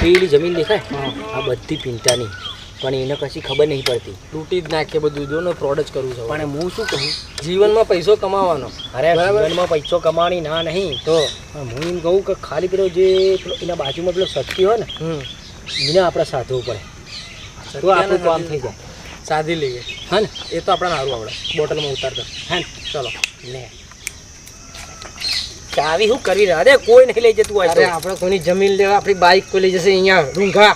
પેલી જમીન દેખાય આ બધી પિંટાની પણ એને કશી ખબર નહીં પડતી તૂટી જ નાખે બધું જો ને ફ્રોડ જ કરવું છે પણ હું શું કહું જીવનમાં પૈસો કમાવાનો અરે જીવનમાં પૈસો કમાવાની ના નહીં તો હું એમ કહું કે ખાલી પેલો જે એના બાજુમાં પેલો શક્તિ હોય ને એને આપણે સાધવું પડે તો આપણું કામ થઈ જાય સાધી લઈએ હા ને એ તો આપણા સારું આવડે બોટલમાં ઉતારતા હા ને ચલો લે ચાવી શું કરી રહ્યા અરે કોઈ નહીં લઈ જતું હોય અરે આપણે કોઈની જમીન લેવા આપણી બાઇક કોઈ લઈ જશે અહીંયા રૂંઘા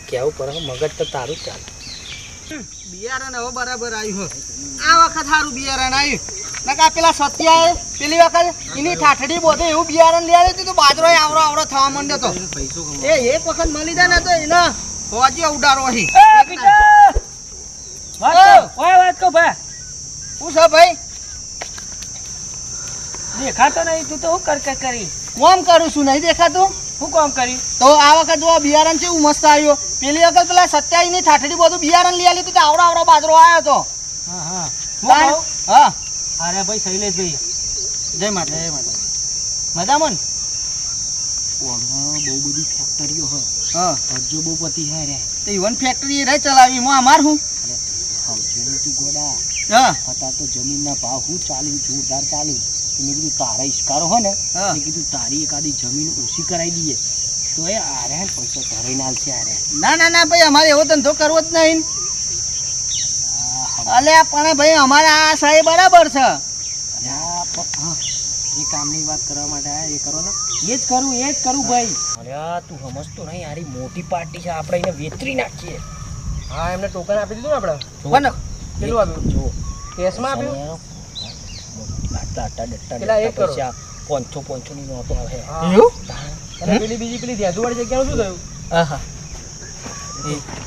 કેવું પડે મગજ તો તારું જ ચાલે બિયારણ હવે બરાબર આવ્યું આ વખત સારું બિયારણ આવ્યું નકા પેલા સત્યાએ પેલી વખત એની ઠાઠડી બોધે એવું બિયારણ લઈ આવ્યું તો બાજરો આવડો આવડો થવા માંડ્યો તો એ એક વખત મળી જાય ને તો એને હોજો ઉડારો અહીં વાત કહો ભાઈ શું છે ભાઈ દેખાતો નહીં તું તો શું કરી કોમ કરું છું નહીં દેખાતું શું કામ કરી તો આ વખત જો બિયારણ છે મસ્ત આવ્યો પેલી વખત પેલા સત્યાની ઠાઠડી બધું બિયારણ લઈ આવ્યું તો આવડો આવડો બાજરો આવ્યો તો હા હા અરે ભાઈ શૈલેષભાઈ જય માતા જય માતા મજામાં બહુ બધી ફેક્ટરીઓ હોય હા હજુ બહુ પતી હે રે તો ઇવન ફેક્ટરી રહી ચલાવી હું અમાર હું સમજેલું તું ગોડા હા અત્યારે તો જમીનના ભાવ શું ચાલ્યું જોરદાર ચાલ્યું મેં કીધું તારા ઇસ્કારો હોય ને મેં કીધું તારી એકાદી જમીન ઓછી કરાવી દઈએ તો એ આરે પૈસા ધરાઈને આવશે આરે ના ના ના ભાઈ અમારે એવો ધંધો કરવો જ નહીં અલે પણ ભાઈ અમારા આ સાહેબ બરાબર છે એ કામની વાત કરવા માટે એ કરો ને એ જ કરું ભાઈ અરે તું સમજતો નહીં યારી મોટી પાર્ટી છે આપણે એને વેચરી નાખીએ હા એમને ટોકન આપી દીધું ને આપણે કોને કેટલું આપ્યું જો કેશમાં આપ્યું પેલા એક કરોડ. 500 ની નોટો આવે એવું અને પેલી બીજી પેલી ધ્યાધુવાળી જગ્યાનું શું થયું આહા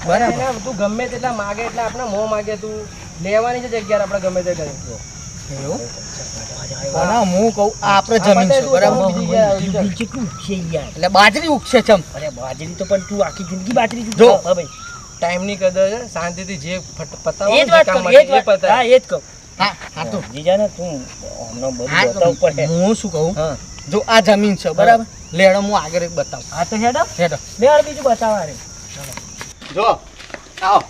બરાબર તું ગમે તેટલા માગે એટલે આપણે મોં માગે તું લેવાની છે જગ્યા આપણે ગમે તે કરીએ એવું પણ હું કહું આ આપણે જમીન છે બરાબર બીજી જગ્યાએ આવી જાય. કેટલું છે યાર એટલે બાજરી ઉગશે ચમ અરે બાજરી તો પણ તું આખી જિંદગી બાજરી જ જો. હા ભાઈ ટાઈમની કદર છે શાંતિથી જે પતાવો એ જ વાત કરું એ જ વાત હા એ જ કહું હા હા તો જીજા ને તું હમણાં બધું હા બતાવવું પડે હું શું કહું હા જો આ જમીન છે બરાબર લેડો હું આગળ એક બતાવું આ તો હેડો હેડો લે આ બીજું બતાવા રે જો આવો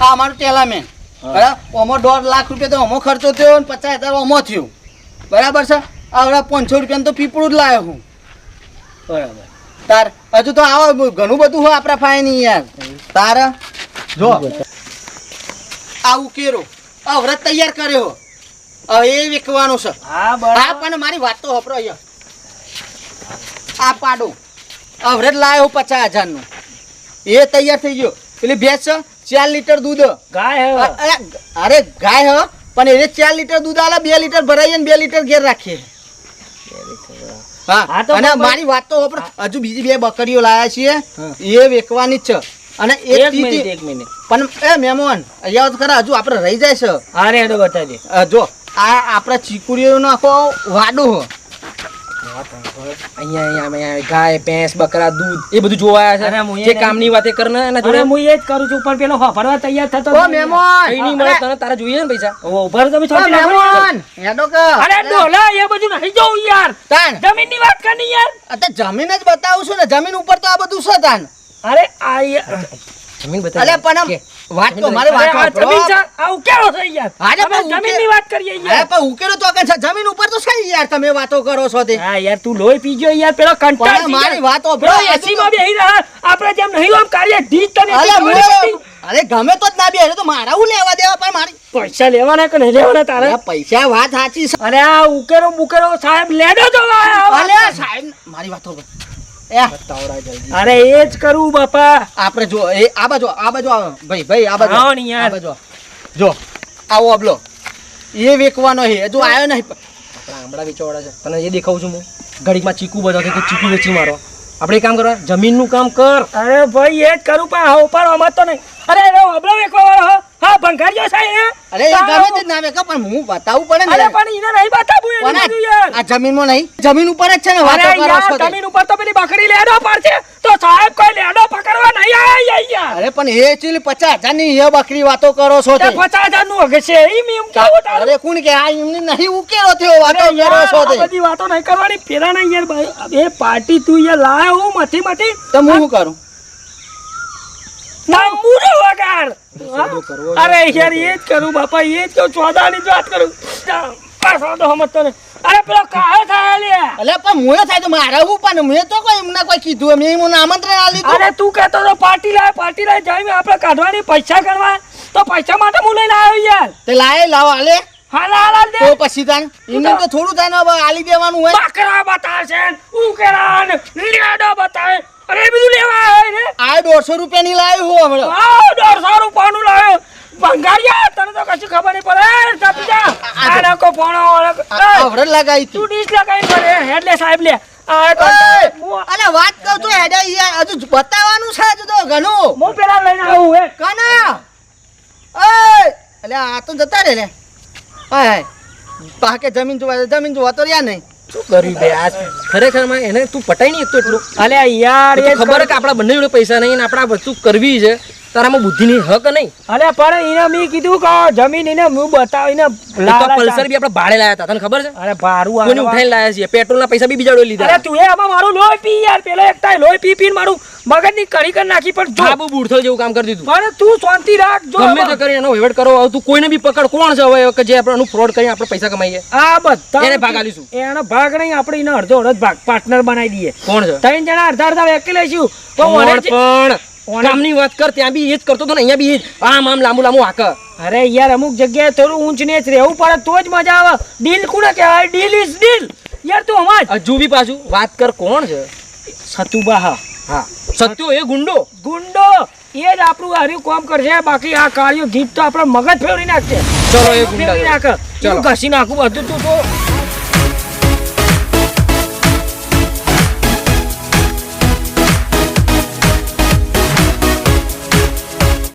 આ અમારું ટેલામેન બરાબર ઓમો 1.5 લાખ રૂપિયા તો ઓમો ખર્ચો થયો ને 50,000 ઓમો થયું બરાબર છે આવડા 500 રૂપિયાનું તો પીપળું જ લાવ્યો હું બરાબર તાર હજુ તો આવો ઘણું બધું હોય આપણા ફાય નહીં યાર તાર જો આ ઉકેરો આ વ્રત તૈયાર કર્યો હવે એ વેચવાનો છે હા હા બરાબર પણ મારી વાત તો હપરો અહીંયા આ પાડો આ વ્રત લાવ્યો 50,000 નું એ તૈયાર થઈ ગયો પેલી ભેંસ છે 4 લીટર દૂધ ગાય હે અરે ગાય હ પણ એને 4 લીટર દૂધ આલે 2 લીટર ભરાઈએ ને 2 લીટર ઘેર રાખીએ હા હા તો અને પણ- મારી વાત તો હપરો હજુ બીજી 2 બકરીઓ લાયા છીએ એ વેચવાની જ છે અને એક એક મિનિટ પણ એ મહેમાન અહીંયા તો ખરા હજુ આપણે રહી જાય છે અરે હેડો બતાવી દે જો આ આપણા ચીકુડીઓનો આખો વાડો હ અહીંયા ગાય ભેંસ બકરા દૂધ એ બધું જોવાયા છે અરે હું જે એને- કામની વાતે કરને એના અરે જોડે હું એ જ કરું છું પણ પેલો ફરવા તૈયાર થતો ઓ મહેમાન કઈ નહીં મળે તને તારા જોઈએ ને પૈસા ઓ ઉભા રહો તમે ઓ છોડી નાખો. મહેમાન હેડો કે અરે ડોલા એ બધું નહીં જોવું યાર તાન જમીનની વાત કરની યાર અત્યારે જમીન જ બતાવું છું ને જમીન ઉપર તો આ બધું છે તાન અરે આ યાર જમીન અલે બતાવી પણ આમ વાત તો મારી અરે વાત આ સાંભળો. જમીન છે આ ઉકેલો છે યાર અરે અમે પણ જમીનની વાત કરીએ અરે યાર પણ ઉકેલો તો કે છે જમીન ઉપર તો છે યાર તમે વાતો કરો છો તે હા યાર તું લોહી પીજો યાર પેલો કંટાળ પણ મારી વાત સાંભળો. એસી માં બેહી રહ્યા આપણે જેમ નહીં આમ કાર્ય ઢીચ તને અલે એટલી ખબર નથી. અરે ગમે તો જ ના બે તો મારા હું લેવા દેવા પણ મારી પૈસા લેવાના કે નહીં લેવાના તારે અરે પૈસા વાત સાચી છે અરે આ ઉકેરો બુકેરો સાહેબ લેડો જો અલે સાહેબ મારી વાત સાંભળો. એ અરે એ જ કરું બાપા આપણે જો એ આ બાજુ આવો. ભાઈ આ બાજુ આવો ને યાર. આ બાજુ આવો. જો આવો અબલો એ વેચવાનો છે હજુ આવ્યો નહીં આપણા આંબળા વેચવાવાળા છે તને એ દેખાવું છું હું ઘડીકમાં ચીકુ બધા કે ચીકુ વેચી મારો આપણે એક કામ કરવા જમીનનું કામ કર અરે ભાઈ એ જ કરું પણ હા ઉપર અમાર તો નહીં અરે અબળો વેકવા વાળો હા ભંગારીઓ છે એ? અરે એ ગમે તે જ નામે કે પણ હું બતાવવું પડે ને અરે પણ એને નહીં બતાવવું એની કોના? બધું યાર. આ જમીનમાં નહીં જમીન ઉપર જ છે ને અરે વાતો કરો યાર છો તે. જમીન ઉપર તો પેલી બકરી લેડો પડશે તો સાહેબ કોઈ લેડો પકડવા નહીં આયા યાર. અરે પણ એ ચીલી 50,000 ની એ બકરી વાતો કરો છો તે. 50,000 નું હગે છે એમ એમ કેવું તારું? અરે કોણ કે આ એમને નહીં ઉકેલો થયો વાતો અરે કરો છો યાર, તે. આ બધી વાતો નહીં કરવાની ફેરા નહીં યાર ભાઈ. એ પાર્ટી તું યાર લાયો હું મથી તો હું શું કરું? ના મૂરો વગાડ. સોદો કરવો અરે યાર એ જ કરું બાપા એ જ કહું ચોદાની જ વાત કરું. સોદો સમજતો ને. અરે પેલો કાયો થાય લે. અલે પણ મુએ થાય તો મારે હું પણ મેં તો કોઈ એમને કોઈ કીધું મેં એમને આમંત્રણ આલી તું. અરે તું કહેતો તો પાર્ટી લાય જઈને આપણે કાઢવાની પૈસા ગણવા તો પૈસા માટે હું લઈને આવ્યો યાર. તે લાય લાવ આલે હાલ દે. તો પછી તાન એમને તો થોડું થાય ને હવે આલી દેવાનું હોય. બકરા બતાવશે ઉકેરાન લેડો બતાવે અરે એ બધું લેવા આવે ને. આ 150 રૂપિયા ની લાવ્યો હું હમણાં. આ 150 રૂપિયાનું લાવ્યો ભંગારિયા તને તો કશું ખબર નહીં પડે. ટપી જા આ નાખો પોણો આવડે લગાઈ તી. તું ડીશ લગાવી પડે હેડલે સાહેબ લે આ તો અલે વાત કહું તો હેડે યાર હજુ બતાવવાનું છે હજુ તો ઘણું. હું પેલા લઈને આવું હે. કાના ઓય અલે આ તો જતા રે લે. હાય પાકે જમીન જોવા તો રહ્યા નહીં. શું કર્યું બે આ ખરેખર માં એને તું પટાઈ નહીં એક તો એટલું અલે યાર એ એ તો ખબર કે આપણા બંને જોડે પૈસા નહીં ને આપણે આ વસ્તુ કરવી છે તારામાં બુદ્ધિની હક નહીં. અલે પણ એને મેં કીધું કે જમીન એને હું બતાવીને પલ્સર બી આપણે ભાડે લાયા હતા તને ખબર છે અરે ભારું કોઈને આવે. ઉઠાઈને લાયા છીએ પેટ્રોલના પૈસા બી બીજા જોડે લીધા. અરે તું એ આમાં મારું લોહી પી યાર પેલો એક તાય લોહી પી પીને મારું મગજની કડી કરી નાખી પણ જો બાબુ બુડથલ જેવું કામ કરી દીધું. પણ તું શાંતિ રાખ જો ગમે તે કરી એનો વહીવટ કરો હવે તું કોઈને બી પકડ કોણ છે હવે કે જે આપણને ફ્રોડ કરીને આપણે પૈસા કમાઈએ આ બધા એને ભાગ આલીશું. એનો ભાગ નહીં આપણે એને અડધો અડધ ભાગ પાર્ટનર બનાવી દઈએ. કોણ છે 3 જણા અડધા વેકી લઈશું તો કોણ મને જે- પણ કામની વાત કર ત્યાં બી એ જ કરતો હતો ને અહીંયા બી એ જ આમ લાંબુ હાક. અરે યાર અમુક જગ્યાએ થોડું ઊંચ નીચ રહેવું પડે તો જ મજા આવે. ડીલ કોને કહેવાય? Deal is deal. યાર તું હમજ હજુ બી પાછું વાત કર કોણ છે. સતુબા હા સત્યો એ ગુંડો. ગુંડો એ જ આપણું હાર્યું કામ કરશે બાકી આ કાળિયો ગીત તો આપણે મગજ ફેરવી નાખશે. ચલો એ ગુંડા ફેરવી નાખે ચલો. ઘસી નાખું બધું તું તો